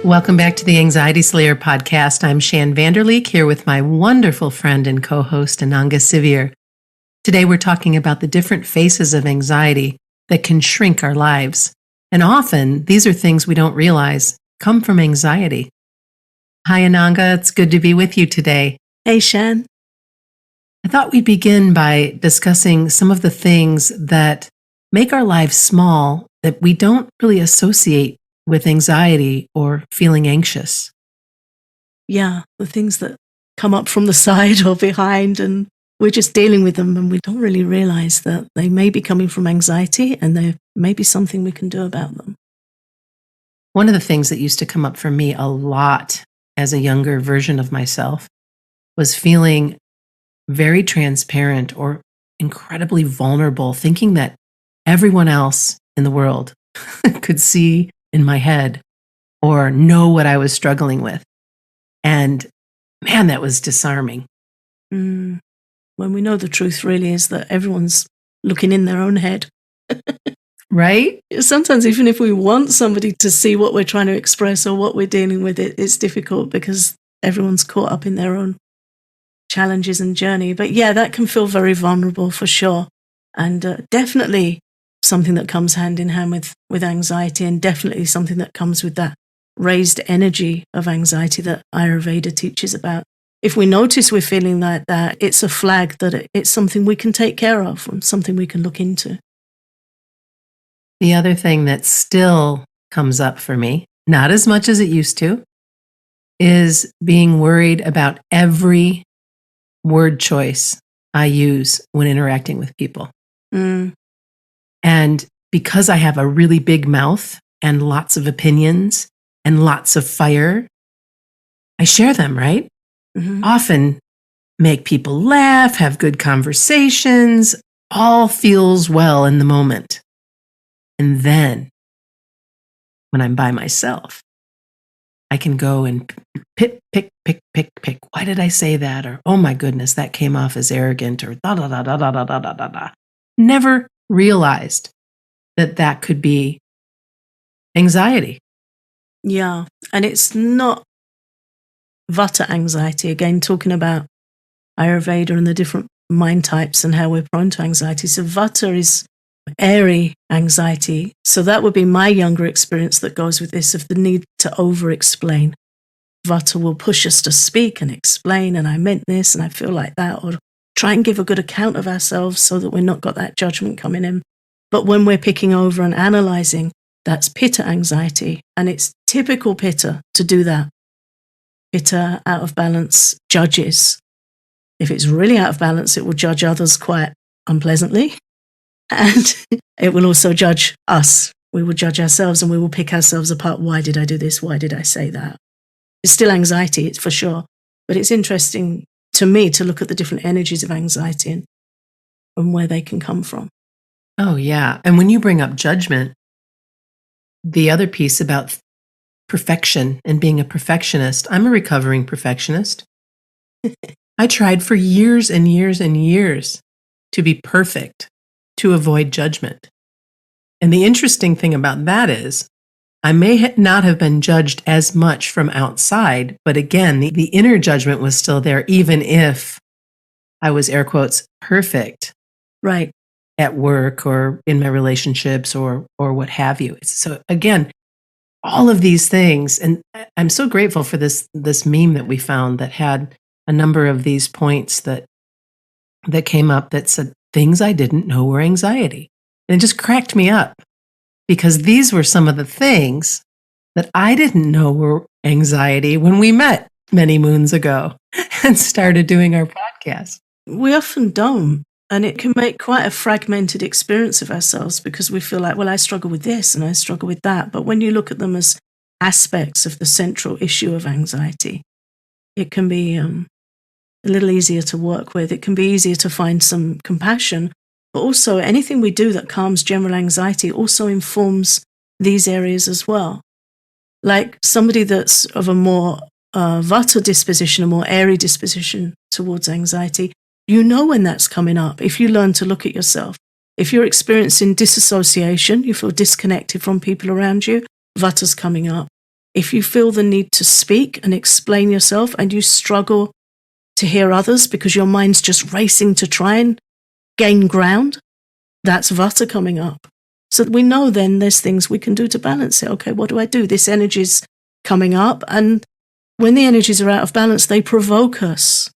Welcome back to the Anxiety Slayer podcast. I'm Shan Vanderleek here with my wonderful friend and co-host Ananga Sivir. Today we're talking about the different faces of anxiety that can shrink our lives. And often these are things we don't realize come from anxiety. Hi Ananga, it's good to be with you today. Hey Shan. I thought we'd begin by discussing some of the things that make our lives small that we don't really associate with anxiety or feeling anxious. Yeah, the things that come up from the side or behind, and we're just dealing with them and we don't really realize that they may be coming from anxiety and there may be something we can do about them. One of the things that used to come up for me a lot as a younger version of myself was feeling very transparent or incredibly vulnerable, thinking that everyone else in the world could see in my head or know what I was struggling with. And man, that was disarming. When we know the truth really is that everyone's looking in their own head. Right? Sometimes even if we want somebody to see what we're trying to express or what we're dealing with, it's difficult because everyone's caught up in their own challenges and journey. But yeah, that can feel very vulnerable for sure. And definitely something that comes hand in hand with anxiety, and definitely something that comes with that raised energy of anxiety that Ayurveda teaches about. If we notice we're feeling like that, it's a flag that it's something we can take care of and something we can look into. The other thing that still comes up for me, not as much as it used to, is being worried about every word choice I use when interacting with people. And because I have a really big mouth and lots of opinions and lots of fire, I share them, right? Mm-hmm. Often make people laugh, have good conversations, all feels well in the moment. And then when I'm by myself, I can go and pick. Why did I say that? Or, oh my goodness, that came off as arrogant, or da da da da da da da da da. Never realized that could be anxiety. Yeah, and it's not Vata anxiety, again, talking about Ayurveda and the different mind types and how we're prone to anxiety. So Vata is airy anxiety. So that would be my younger experience that goes with this, of the need to over-explain. Vata will push us to speak and explain, and I meant this and I feel like that, or try and give a good account of ourselves so that we're not got that judgment coming in. But when we're picking over and analyzing, that's Pitta anxiety, and it's typical Pitta to do that. Pitta, out of balance, judges. If it's really out of balance, it will judge others quite unpleasantly, and it will also judge us. We will judge ourselves and we will pick ourselves apart. Why did I do this? Why did I say that? It's still anxiety, it's for sure, but it's interesting to me to look at the different energies of anxiety and where they can come from. Oh, yeah. And when you bring up judgment, the other piece about perfection and being a perfectionist, I'm a recovering perfectionist. I tried for years and years and years to be perfect, to avoid judgment. And the interesting thing about that is, I may not have been judged as much from outside, but again, the inner judgment was still there, even if I was, air quotes, perfect. Right. At work or in my relationships or what have you. So again, all of these things, and I'm so grateful for this meme that we found that had a number of these points that came up that said things I didn't know were anxiety. And it just cracked me up because these were some of the things that I didn't know were anxiety when we met many moons ago and started doing our podcast. We often don't. And it can make quite a fragmented experience of ourselves because we feel like, well, I struggle with this and I struggle with that. But when you look at them as aspects of the central issue of anxiety, it can be a little easier to work with. It can be easier to find some compassion. But also anything we do that calms general anxiety also informs these areas as well. Like somebody that's of a more Vata disposition, a more airy disposition towards anxiety, you know when that's coming up if you learn to look at yourself. If you're experiencing disassociation, you feel disconnected from people around you, Vata's coming up. If you feel the need to speak and explain yourself and you struggle to hear others because your mind's just racing to try and gain ground, that's Vata coming up. So we know then there's things we can do to balance it. Okay, what do I do? This energy's coming up, and when the energies are out of balance, they provoke us.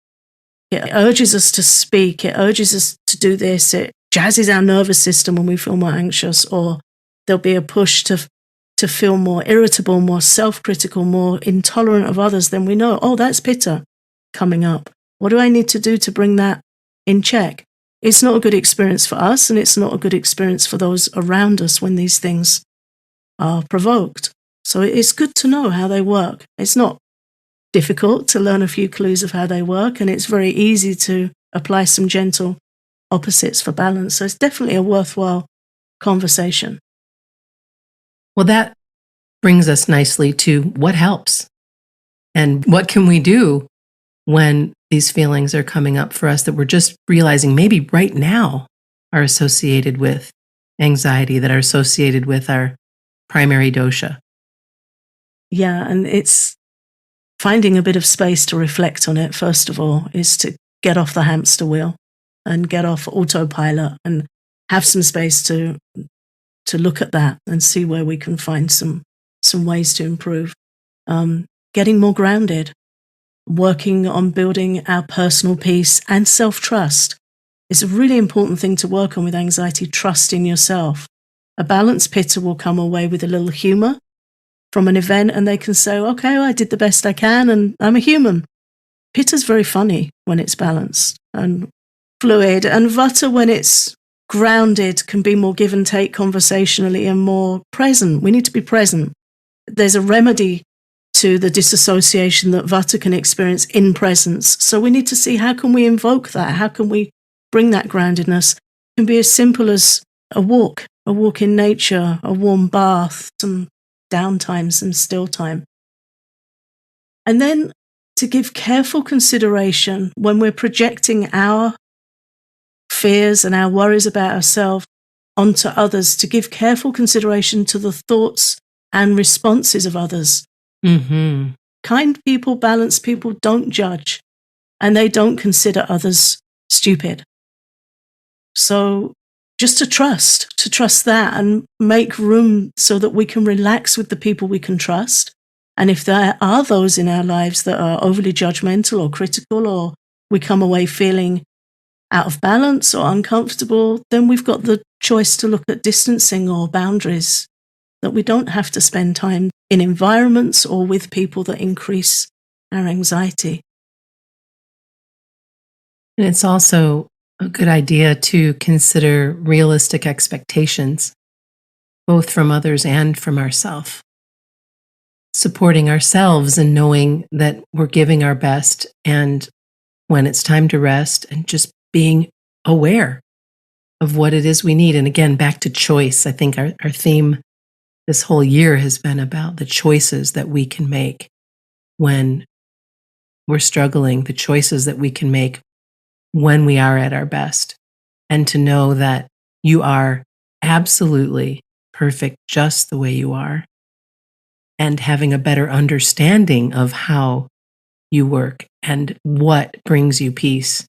It urges us to speak. It urges us to do this. It jazzes our nervous system when we feel more anxious, or there'll be a push to feel more irritable, more self-critical, more intolerant of others. Then we know, oh, that's Pitta coming up. What do I need to do to bring that in check? It's not a good experience for us, and it's not a good experience for those around us when these things are provoked. So it's good to know how they work. It's not difficult to learn a few clues of how they work, and it's very easy to apply some gentle opposites for balance. So it's definitely a worthwhile conversation. Well, that brings us nicely to what helps and what can we do when these feelings are coming up for us that we're just realizing maybe right now are associated with anxiety, that are associated with our primary dosha. Yeah, and it's finding a bit of space to reflect on it, first of all, is to get off the hamster wheel and get off autopilot and have some space to look at that and see where we can find some ways to improve. Getting more grounded, working on building our personal peace and self-trust. It's a really important thing to work on with anxiety, trust in yourself. A balanced Pitta will come away with a little humor from an event, and they can say, okay, well, I did the best I can and I'm a human. Pitta's very funny when it's balanced and fluid, and Vata, when it's grounded, can be more give and take conversationally and more present. We need to be present. There's a remedy to the disassociation that Vata can experience in presence. So we need to see, how can we invoke that? How can we bring that groundedness? It can be as simple as a walk in nature, a warm bath, some downtime, some still time. And then to give careful consideration when we're projecting our fears and our worries about ourselves onto others, to give careful consideration to the thoughts and responses of others. Mm-hmm. Kind people, balanced people don't judge, and they don't consider others stupid. So just to trust that and make room so that we can relax with the people we can trust. And if there are those in our lives that are overly judgmental or critical, or we come away feeling out of balance or uncomfortable, then we've got the choice to look at distancing or boundaries, that we don't have to spend time in environments or with people that increase our anxiety. And it's also a good idea to consider realistic expectations, both from others and from ourselves. Supporting ourselves and knowing that we're giving our best, and when it's time to rest, and just being aware of what it is we need. And again, back to choice. I think our theme this whole year has been about the choices that we can make when we're struggling, the choices that we can make when we are at our best, and to know that you are absolutely perfect just the way you are, and having a better understanding of how you work and what brings you peace,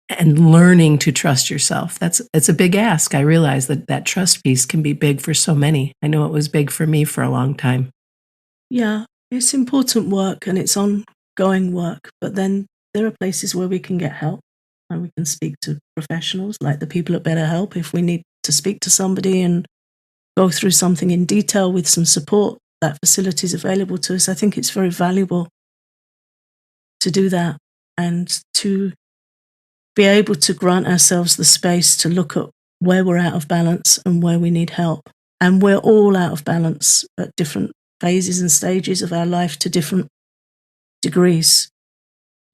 and learning to trust yourself. It's a big ask. I realize that trust piece can be big for so many. I know it was big for me for a long time. Yeah, it's important work and it's ongoing work, but then there are places where we can get help, and we can speak to professionals like the people at BetterHelp if we need to speak to somebody and go through something in detail with some support. That facility is available to us. I think it's very valuable to do that, and to be able to grant ourselves the space to look at where we're out of balance and where we need help. And we're all out of balance at different phases and stages of our life to different degrees.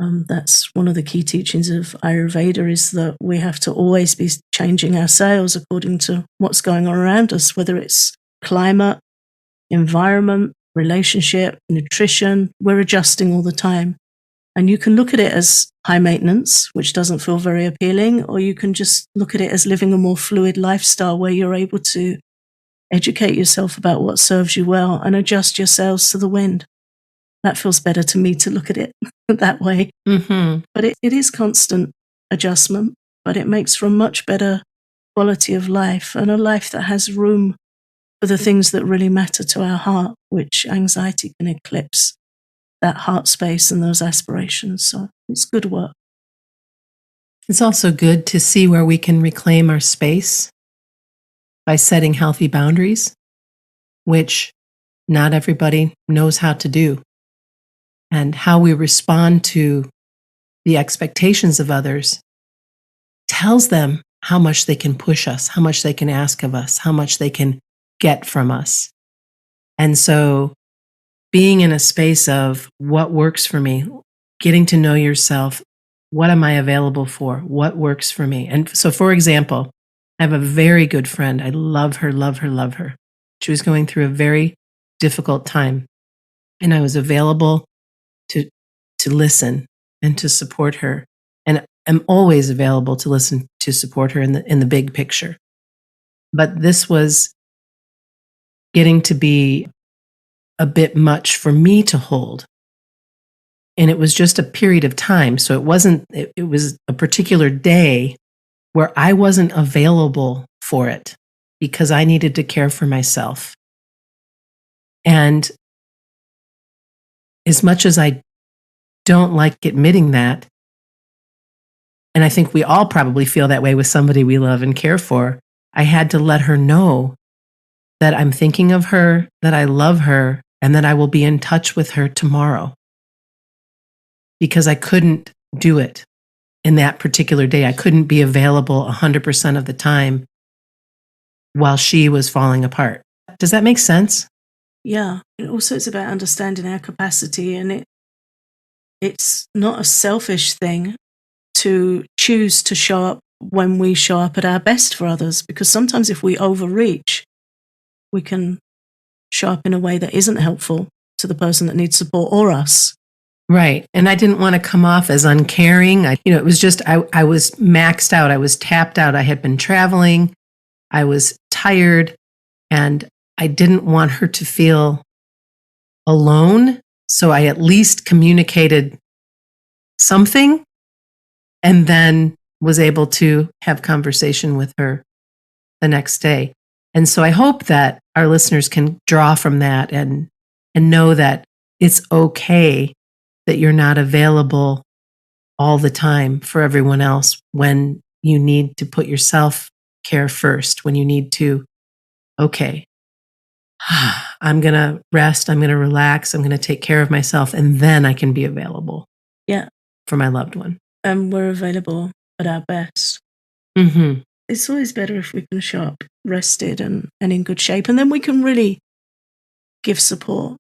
That's one of the key teachings of Ayurveda, is that we have to always be changing our sails according to what's going on around us, whether it's climate, environment, relationship, nutrition. We're adjusting all the time. And you can look at it as high maintenance, which doesn't feel very appealing, or you can just look at it as living a more fluid lifestyle where you're able to educate yourself about what serves you well and adjust your sails to the wind. That feels better to me to look at it that way. Mm-hmm. But it is constant adjustment, but it makes for a much better quality of life and a life that has room for the things that really matter to our heart, which anxiety can eclipse that heart space and those aspirations. So it's good work. It's also good to see where we can reclaim our space by setting healthy boundaries, which not everybody knows how to do. And how we respond to the expectations of others tells them how much they can push us, how much they can ask of us, how much they can get from us. And so being in a space of what works for me, getting to know yourself, what am I available for? What works for me? And so, for example, I have a very good friend. I love her, love her, love her. She was going through a very difficult time, and I was available to listen and to support her. And I'm always available to listen, to support her in the big picture. But this was getting to be a bit much for me to hold. And it was just a period of time. So it wasn't, it was a particular day where I wasn't available for it because I needed to care for myself. And as much as I don't like admitting that, and I think we all probably feel that way with somebody we love and care for, I had to let her know that I'm thinking of her, that I love her, and that I will be in touch with her tomorrow. Because I couldn't do it in that particular day. I couldn't be available 100% of the time while she was falling apart. Does that make sense? Yeah. And also it's about understanding our capacity, and it's not a selfish thing to choose to show up when we show up at our best for others, because sometimes if we overreach, we can show up in a way that isn't helpful to the person that needs support or us. Right. And I didn't want to come off as uncaring. It was just, I was maxed out. I was tapped out. I had been traveling. I was tired, and I didn't want her to feel alone. So I at least communicated something and then was able to have conversation with her the next day. And so I hope that our listeners can draw from that and know that it's okay that you're not available all the time for everyone else when you need to put yourself care first, when you need to, okay, I'm going to rest, I'm going to relax, I'm going to take care of myself, and then I can be available for my loved one. And we're available at our best. Mm-hmm. It's always better if we can show up rested and in good shape, and then we can really give support.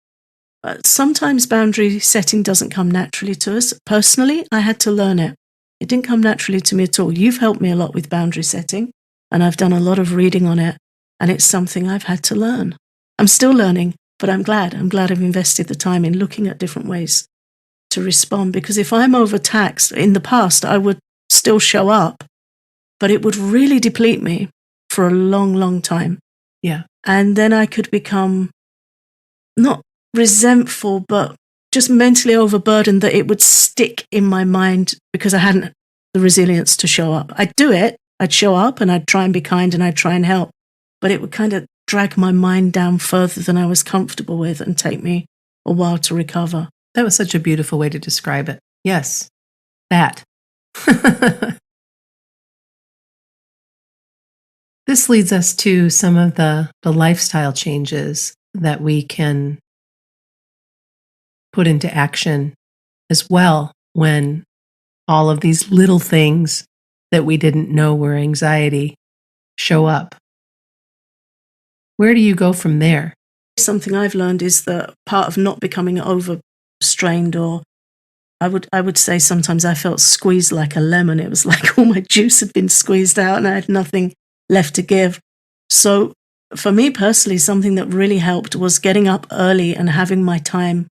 Sometimes boundary setting doesn't come naturally to us. Personally, I had to learn it. It didn't come naturally to me at all. You've helped me a lot with boundary setting, and I've done a lot of reading on it, and it's something I've had to learn. I'm still learning, but I'm glad. I'm glad I've invested the time in looking at different ways to respond, because if I'm overtaxed, in the past, I would still show up, but it would really deplete me for a long, long time. Yeah. And then I could become not resentful, but just mentally overburdened, that it would stick in my mind because I hadn't the resilience to show up. I'd do it. I'd show up and I'd try and be kind and I'd try and help, but it would kind of drag my mind down further than I was comfortable with and take me a while to recover. That was such a beautiful way to describe it. Yes, that. This leads us to some of the lifestyle changes that we can put into action as well when all of these little things that we didn't know were anxiety show up. Where do you go from there? Something I've learned is that part of not becoming overstrained, or I would say sometimes I felt squeezed like a lemon. It was like all my juice had been squeezed out and I had nothing left to give. So for me personally, something that really helped was getting up early and having my time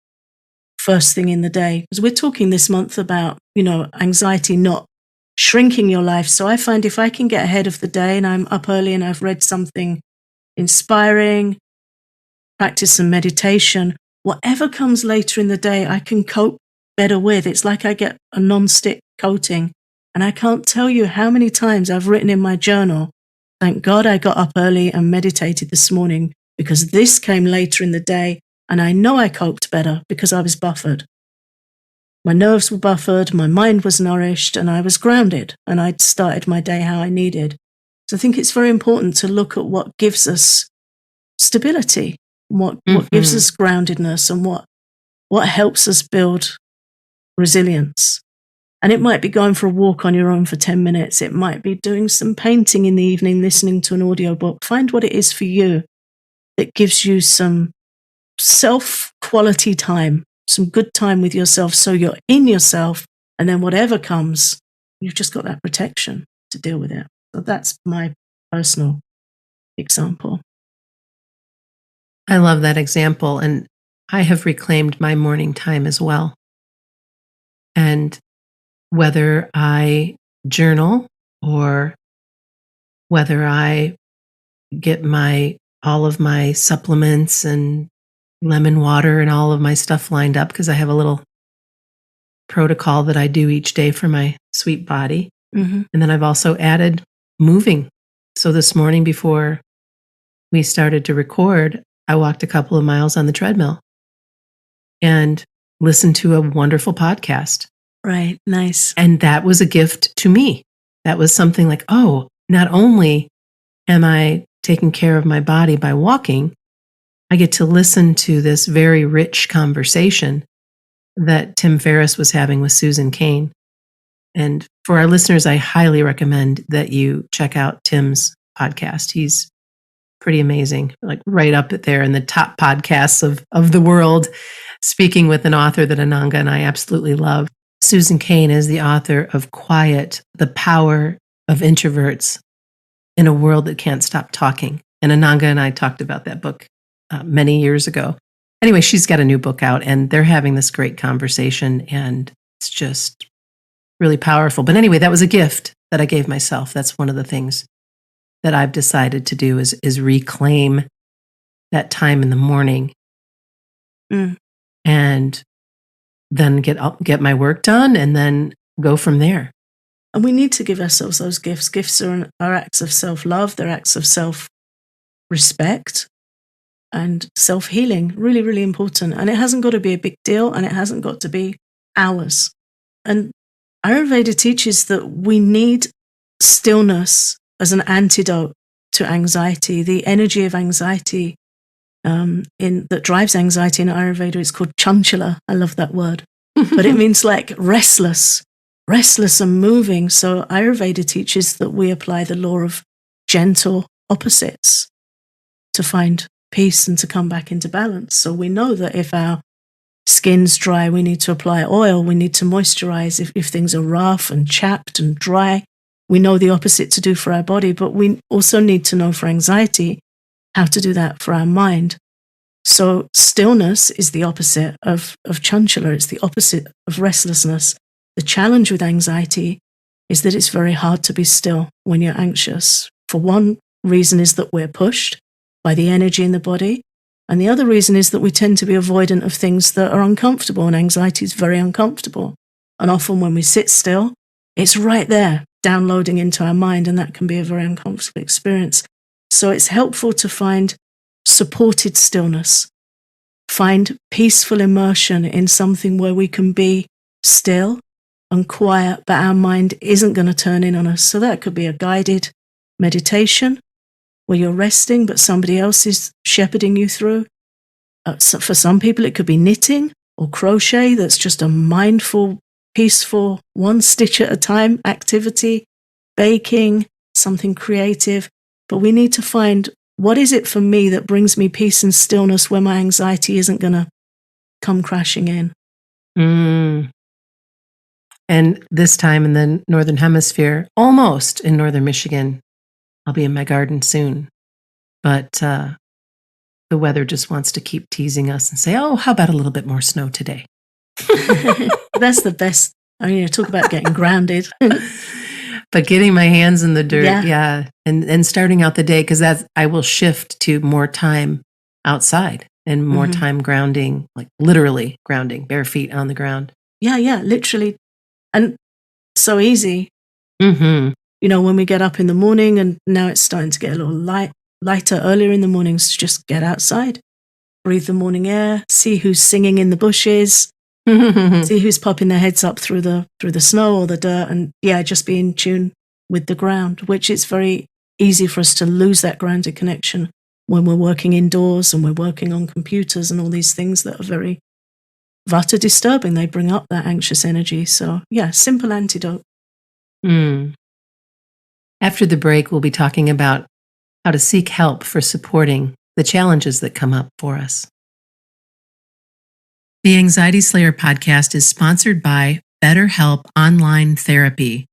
first thing in the day. Because we're talking this month about, anxiety not shrinking your life. So I find if I can get ahead of the day and I'm up early and I've read something inspiring, practice some meditation, whatever comes later in the day, I can cope better with. It's like I get a non-stick coating. And I can't tell you how many times I've written in my journal, thank God I got up early and meditated this morning because this came later in the day and I know I coped better because I was buffered. My nerves were buffered, my mind was nourished, and I was grounded, and I'd started my day how I needed. So I think it's very important to look at what gives us stability, what gives us groundedness, and what helps us build resilience. And it might be going for a walk on your own for 10 minutes. It might be doing some painting in the evening, listening to an audiobook. Find what it is for you that gives you some self-quality time, some good time with yourself so you're in yourself, and then whatever comes, you've just got that protection to deal with it. So that's my personal example. I love that example, and I have reclaimed my morning time as well. And whether I journal or whether I get all of my supplements and lemon water and all of my stuff lined up, because I have a little protocol that I do each day for my sweet body. Mm-hmm. And then I've also added moving. So this morning before we started to record, I walked a couple of miles on the treadmill and listened to a wonderful podcast. Right. Nice. And that was a gift to me. That was something like, oh, not only am I taking care of my body by walking, I get to listen to this very rich conversation that Tim Ferriss was having with Susan Cain. And for our listeners, I highly recommend that you check out Tim's podcast. He's pretty amazing, like right up there in the top podcasts of the world, speaking with an author that Ananga and I absolutely love. Susan Cain is the author of Quiet, The Power of Introverts in a World That Can't Stop Talking. And Ananga and I talked about that book many years ago. Anyway, she's got a new book out and they're having this great conversation and it's just really powerful. But anyway, that was a gift that I gave myself. That's one of the things that I've decided to do is reclaim that time in the morning and then get my work done and then go from there. And we need to give ourselves those gifts. Gifts are acts of self-love. They're acts of self-respect and self-healing. Really, really important. And it hasn't got to be a big deal and it hasn't got to be hours. And Ayurveda teaches that we need stillness as an antidote to anxiety. The energy of anxiety that drives anxiety in Ayurveda is called chanchala. I love that word. But it means like restless and moving. So Ayurveda teaches that we apply the law of gentle opposites to find peace and to come back into balance. So we know that if our skin's dry, we need to apply oil, we need to moisturize. If things are rough and chapped and dry, we know the opposite to do for our body, but we also need to know for anxiety how to do that for our mind. So stillness is the opposite of chanchala. It's the opposite of restlessness. The challenge with anxiety is that it's very hard to be still when you're anxious. For one reason is that we're pushed by the energy in the body. And the other reason is that we tend to be avoidant of things that are uncomfortable, and anxiety is very uncomfortable. And often when we sit still, it's right there downloading into our mind, and that can be a very uncomfortable experience. So it's helpful to find supported stillness, find peaceful immersion in something where we can be still and quiet, but our mind isn't going to turn in on us. So that could be a guided meditation where you're resting, but somebody else is shepherding you through. So for some people, it could be knitting or crochet. That's just a mindful, peaceful, one stitch at a time activity, baking, something creative. But we need to find, what is it for me that brings me peace and stillness where my anxiety isn't going to come crashing in? And this time in the Northern Hemisphere, almost in Northern Michigan, I'll be in my garden soon. but the weather just wants to keep teasing us and say, oh, how about a little bit more snow today? That's the best. I mean, talk about getting grounded. But getting my hands in the dirt, yeah. And starting out the day, because I will shift to more time outside and more time grounding, like literally grounding, bare feet on the ground. Yeah, literally. And so easy. Mm-hmm. You know, when we get up in the morning, and now it's starting to get a little lighter earlier in the mornings, to just get outside, breathe the morning air, see who's singing in the bushes, see who's popping their heads up through the snow or the dirt, and just be in tune with the ground, which it's very easy for us to lose that grounded connection when we're working indoors and we're working on computers and all these things that are very vata disturbing. They bring up that anxious energy. So simple antidote. After the break, we'll be talking about how to seek help for supporting the challenges that come up for us. The Anxiety Slayer podcast is sponsored by BetterHelp Online Therapy.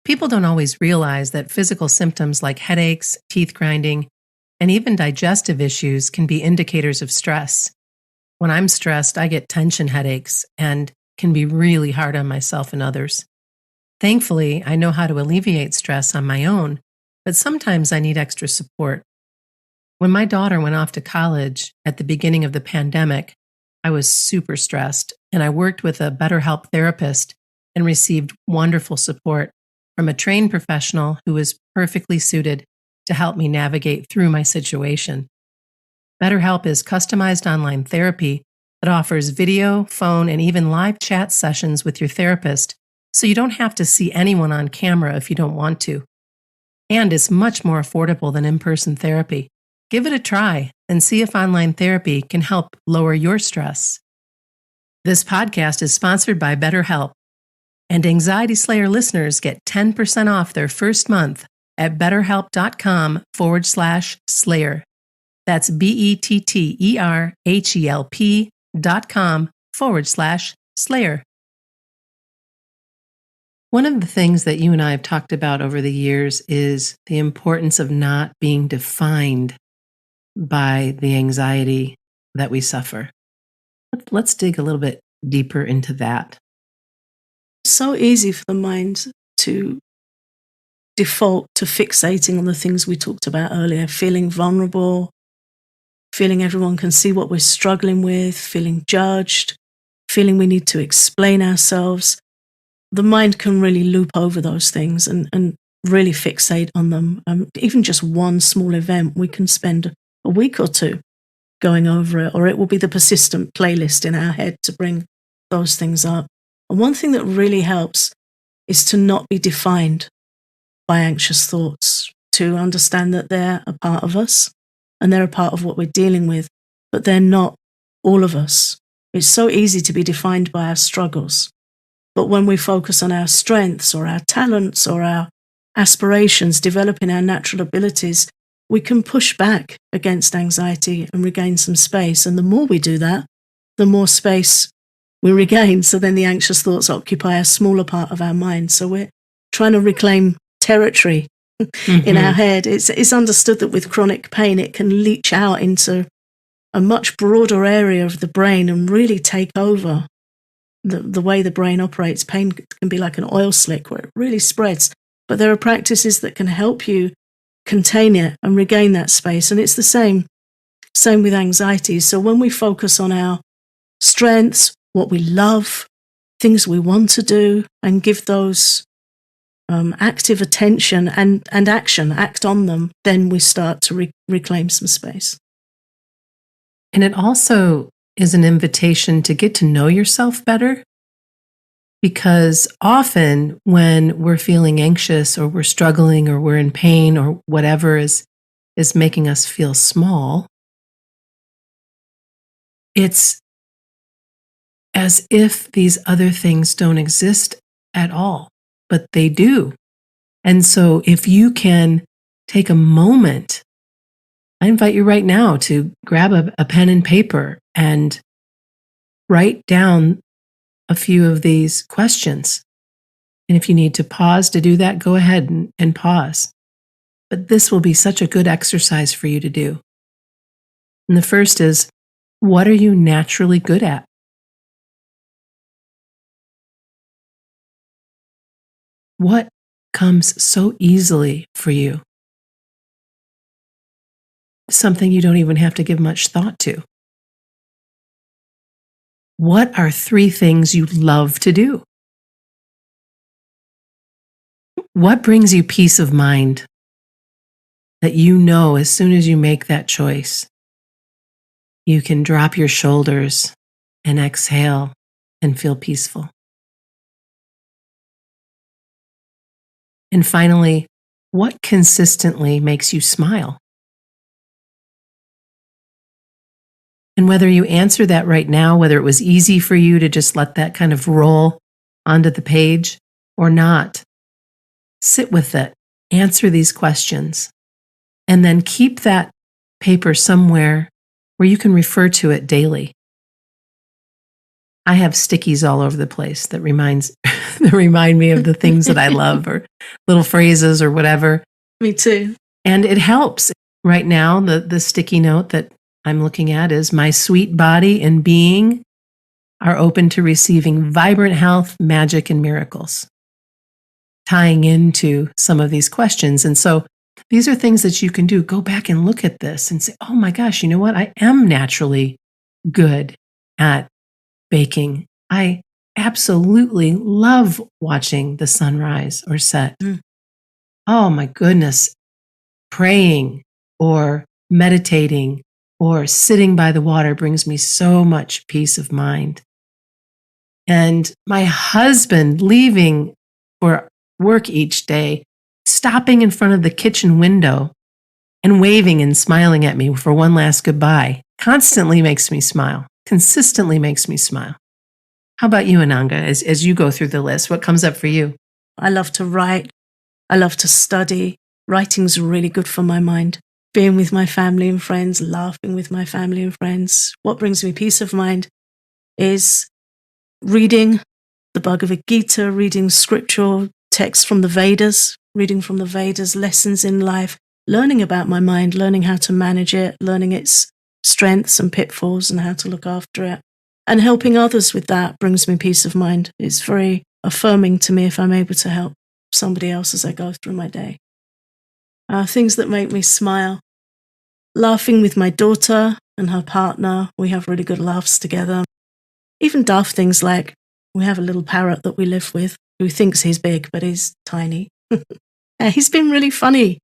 People don't always realize that physical symptoms like headaches, teeth grinding, and even digestive issues can be indicators of stress. When I'm stressed, I get tension headaches and can be really hard on myself and others. Thankfully, I know how to alleviate stress on my own, but sometimes I need extra support. When my daughter went off to college at the beginning of the pandemic, I was super stressed, and I worked with a BetterHelp therapist and received wonderful support from a trained professional who was perfectly suited to help me navigate through my situation. BetterHelp is customized online therapy that offers video, phone, and even live chat sessions with your therapist, so you don't have to see anyone on camera if you don't want to. And it's much more affordable than in-person therapy. Give it a try and see if online therapy can help lower your stress. This podcast is sponsored by BetterHelp, and Anxiety Slayer listeners get 10% off their first month at betterhelp.com/slayer. That's BetterHelp.com/slayer. One of the things that you and I have talked about over the years is the importance of not being defined by the anxiety that we suffer. Let's dig a little bit deeper into that. It's so easy for the mind to default to fixating on the things we talked about earlier, feeling vulnerable, feeling everyone can see what we're struggling with, feeling judged, feeling we need to explain ourselves. The mind can really loop over those things and really fixate on them. Even just one small event, we can spend a week or two going over it, or it will be the persistent playlist in our head to bring those things up. And one thing that really helps is to not be defined by anxious thoughts, to understand that they're a part of us and they're a part of what we're dealing with, but they're not all of us. It's so easy to be defined by our struggles. But when we focus on our strengths or our talents or our aspirations, developing our natural abilities, we can push back against anxiety and regain some space. And the more we do that, the more space we regain. So then the anxious thoughts occupy a smaller part of our mind. So we're trying to reclaim territory in our head. It's understood that with chronic pain, it can leach out into a much broader area of the brain and really take over. The way the brain operates, pain can be like an oil slick where it really spreads. But there are practices that can help you contain it and regain that space. And it's the same with anxiety. So when we focus on our strengths, what we love, things we want to do, and give those active attention and act on them, then we start to reclaim some space. And it also is an invitation to get to know yourself better, because often when we're feeling anxious or we're struggling or we're in pain or whatever is making us feel small, it's as if these other things don't exist at all, but they do. And so if you can take a moment, I invite you right now to grab a pen and paper and write down a few of these questions. And if you need to pause to do that, go ahead and pause. but this will be such a good exercise for you to do. And the first is, what are you naturally good at? What comes so easily for you? Something you don't even have to give much thought to. What are 3 things you love to do? What brings you peace of mind that you know as soon as you make that choice, you can drop your shoulders and exhale and feel peaceful? And finally, what consistently makes you smile? And whether you answer that right now, whether it was easy for you to just let that kind of roll onto the page or not, sit with it, answer these questions, and then keep that paper somewhere where you can refer to it daily. I have stickies all over the place that remind me of the things that I love, or little phrases or whatever. Me too. And it helps. Right now, the sticky note that I'm looking at is, my sweet body and being are open to receiving vibrant health, magic, and miracles, tying into some of these questions. And so these are things that you can do. Go back and look at this and say, oh my gosh, you know what? I am naturally good at baking. I absolutely love watching the sunrise or set. Oh my goodness. Praying or meditating or sitting by the water brings me so much peace of mind. And my husband leaving for work each day, stopping in front of the kitchen window and waving and smiling at me for one last goodbye, constantly makes me smile, consistently makes me smile. How about you, Ananga, as you go through the list? What comes up for you? I love to write. I love to study. Writing's really good for my mind. Being with my family and friends, laughing with my family and friends. What brings me peace of mind is reading the Bhagavad Gita, reading scriptural texts from the Vedas, reading from the Vedas, lessons in life, learning about my mind, learning how to manage it, learning its strengths and pitfalls and how to look after it. And helping others with that brings me peace of mind. It's very affirming to me if I'm able to help somebody else as I go through my day. Things that make me smile. Laughing with my daughter and her partner. We have really good laughs together. Even daft things like, we have a little parrot that we live with who thinks he's big, but he's tiny. He's been really funny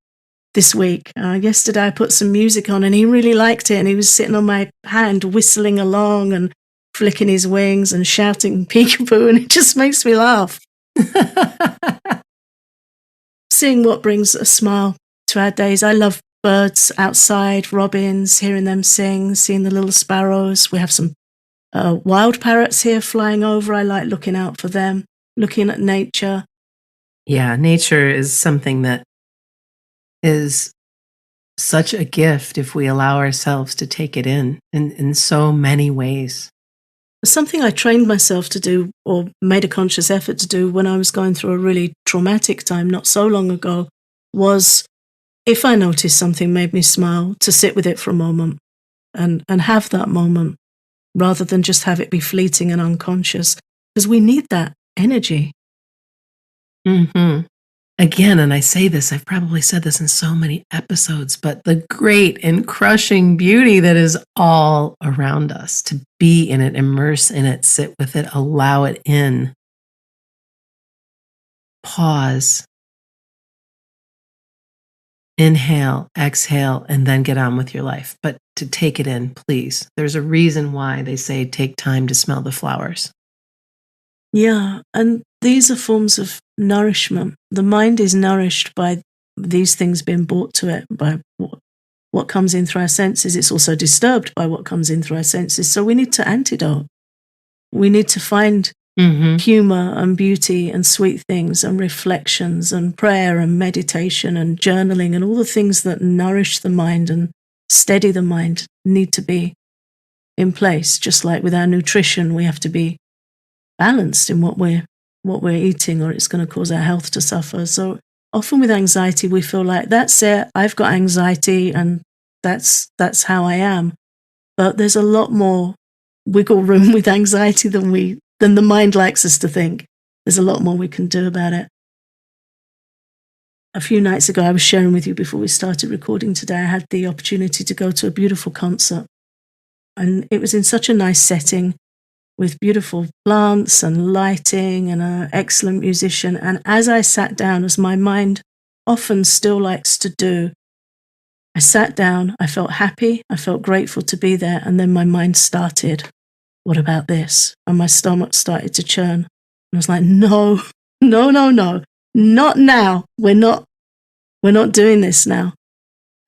this week. Yesterday I put some music on and he really liked it, and he was sitting on my hand whistling along and flicking his wings and shouting peekaboo, and it just makes me laugh. Seeing what brings a smile to our days. I love birds outside, robins, hearing them sing, seeing the little sparrows. We have some wild parrots here flying over. I like looking out for them, looking at nature. Yeah, nature is something that is such a gift if we allow ourselves to take it in so many ways. Something I trained myself to do, or made a conscious effort to do when I was going through a really traumatic time not so long ago, was, if I noticed something made me smile, to sit with it for a moment and have that moment, rather than just have it be fleeting and unconscious, because we need that energy. Again, and I say this, I've probably said this in so many episodes, but the great and crushing beauty that is all around us, to be in it, immerse in it, sit with it, allow it in. Pause. Inhale, exhale, and then get on with your life. But to take it in, please. There's a reason why they say take time to smell the flowers. Yeah, and these are forms of nourishment. The mind is nourished by these things being brought to it, by what comes in through our senses. It's also disturbed by what comes in through our senses. So we need to antidote. We need to find humor and beauty and sweet things and reflections and prayer and meditation and journaling, and all the things that nourish the mind and steady the mind need to be in place. Just like with our nutrition, we have to be balanced in what we're eating, or it's going to cause our health to suffer. So often with anxiety, we feel like that's it. I've got anxiety and that's how I am. But there's a lot more wiggle room with anxiety than the mind likes us to think. There's a lot more we can do about it. A few nights ago, I was sharing with you before we started recording today, I had the opportunity to go to a beautiful concert. And it was in such a nice setting with beautiful plants and lighting and an excellent musician. And as I sat down, as my mind often still likes to do, I sat down, I felt happy, I felt grateful to be there. And then my mind started, what about this? And my stomach started to churn. And I was like, no, not now. We're not doing this now.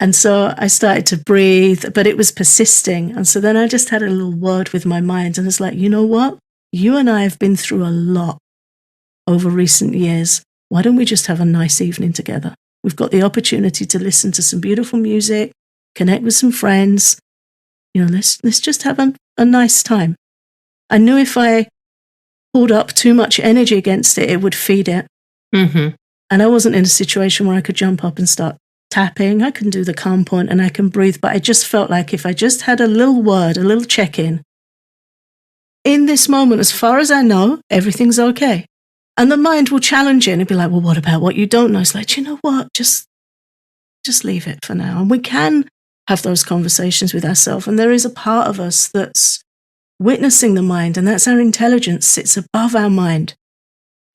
And so I started to breathe, but it was persisting. And so then I just had a little word with my mind and it's like, you know what? You and I have been through a lot over recent years. Why don't we just have a nice evening together? We've got the opportunity to listen to some beautiful music, connect with some friends. Let's just have a nice time. I knew if I pulled up too much energy against it, it would feed it. Mm-hmm. And I wasn't in a situation where I could jump up and start tapping. I can do the calm point and I can breathe, but I just felt like if I just had a little word, a little check-in, in this moment, as far as I know, everything's okay. And the mind will challenge it and it'll be like, well, what about what you don't know? It's like, you know what? Just leave it for now. And we can have those conversations with ourselves. And there is a part of us that's witnessing the mind, and that's our intelligence sits above our mind.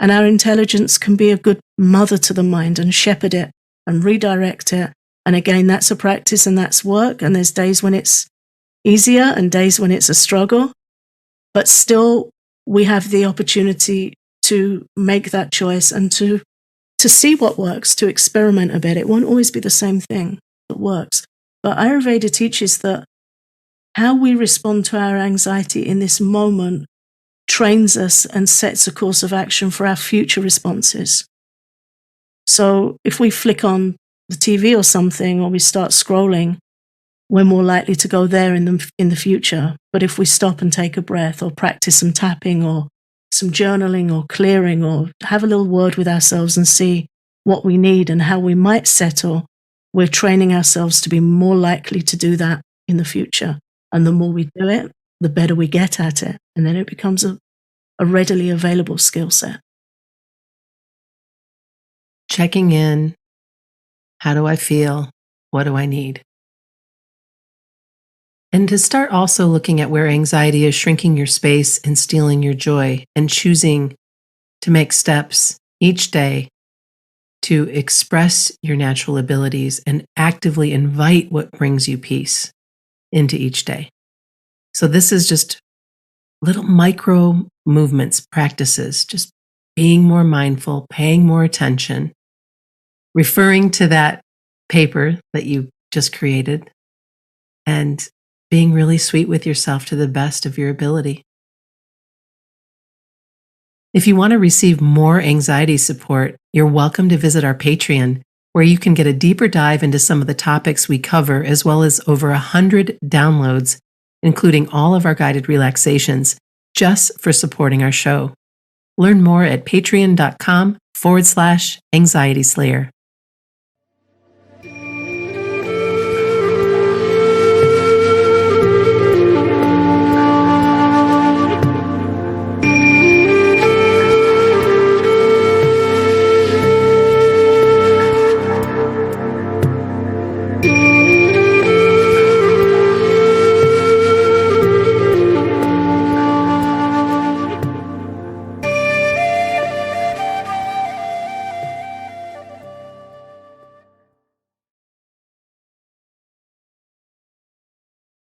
And our intelligence can be a good mother to the mind and shepherd it and redirect it. And again, that's a practice and that's work. And there's days when it's easier and days when it's a struggle. But still, we have the opportunity to make that choice and to see what works, to experiment a bit. It won't always be the same thing that works. But Ayurveda teaches that how we respond to our anxiety in this moment trains us and sets a course of action for our future responses. So if we flick on the TV or something, or we start scrolling, we're more likely to go there in the future. But if we stop and take a breath or practice some tapping or some journaling or clearing or have a little word with ourselves and see what we need and how we might settle, we're training ourselves to be more likely to do that in the future. And the more we do it, the better we get at it. And then it becomes a readily available skill set. Checking in. How do I feel? What do I need? And to start also looking at where anxiety is shrinking your space and stealing your joy, and choosing to make steps each day to express your natural abilities and actively invite what brings you peace into each day. So this is just little micro movements, practices, just being more mindful, paying more attention, referring to that paper that you just created, and being really sweet with yourself to the best of your ability. If you want to receive more anxiety support, you're welcome to visit our Patreon, where you can get a deeper dive into some of the topics we cover, as well as over 100 downloads, including all of our guided relaxations, just for supporting our show. Learn more at patreon.com/anxietyslayer.